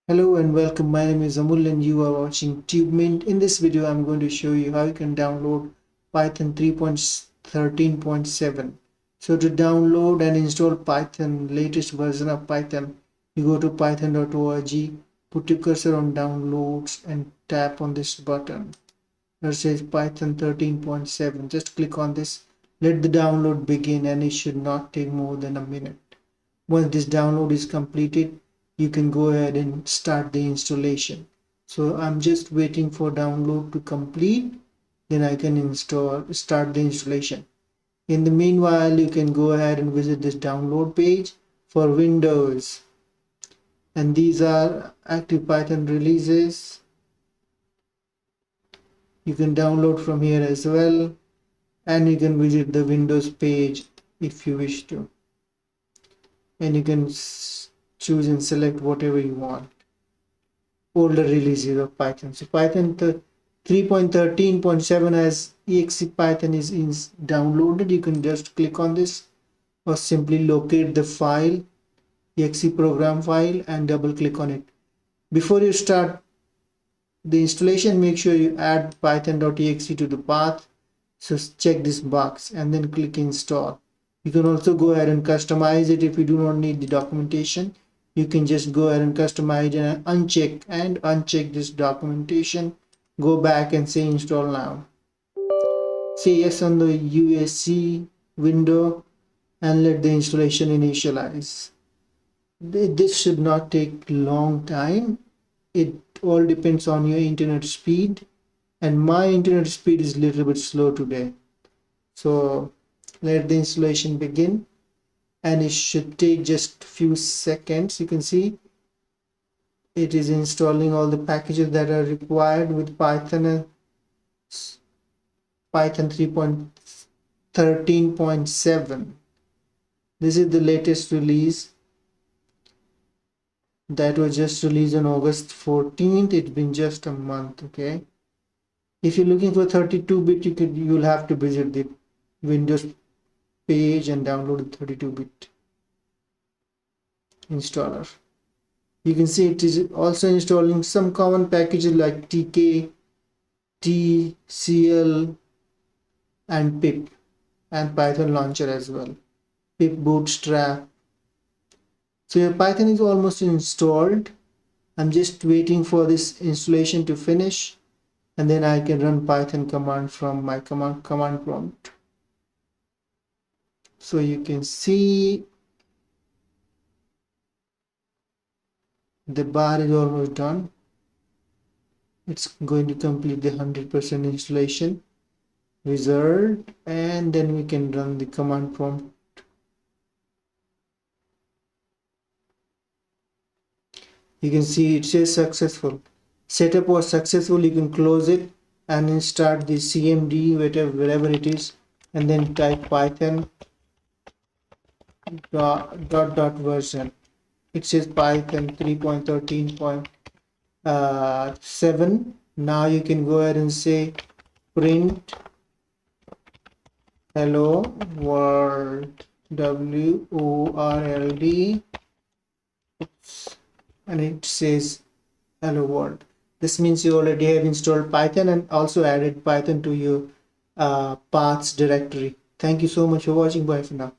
Hello and welcome. My name is Amul and you are watching TubeMint. In this video, I'm going to show you how you can download Python 3.13.7. So to download and install Python, latest version of Python, you go to python.org, put your cursor on downloads and tap on this button. It says Python 13.7. Just click on this. Let the download begin and it should not take more than a minute. Once this download is completed, you can go ahead and start the installation. So I'm just waiting for download to complete, then I can start the installation. In the meanwhile, you can go ahead and visit this download page for Windows, and these are active Python releases. You can download from here as well, and you can visit the Windows page if you wish to, and you can choose and select whatever you want. Older releases of Python. So Python 3.13.7 as exe Python is downloaded. You can just click on this or simply locate the file, exe program file, and double click on it. Before you start the installation, make sure you add python.exe to the path. So check this box and then click install. You can also go ahead and customize it if you do not need the documentation. You can just go ahead and customize and uncheck this documentation. Go back and say install now. Say yes on the UAC window and let the installation initialize. This should not take long time. It all depends on your internet speed, and my internet speed is a little bit slow today. So let the installation begin, and it should take just a few seconds. You can see it is installing all the packages that are required with Python and Python 3.13.7. This is the latest release that was just released on August 14th. It's been just a month. Okay, if you're looking for 32-bit, you'll have to visit the Windows page and download the 32-bit installer. You can see it is also installing some common packages like tk, tcl, and pip, and Python launcher as well, pip bootstrap. So your Python is almost installed. I'm just waiting for this installation to finish, and then I can run Python command from my command prompt. So you can see the bar is almost done. It's going to complete the 100% installation result, and then we can run the command prompt. You can see it says successful. Setup was successful. You can close it and then start the cmd wherever it is, and then type python dot version. It says Python 3.13.7. Now you can go ahead and say print hello world, WORLD, and it says hello world. This means you already have installed Python and also added Python to your paths directory. Thank you so much for watching. Bye for now.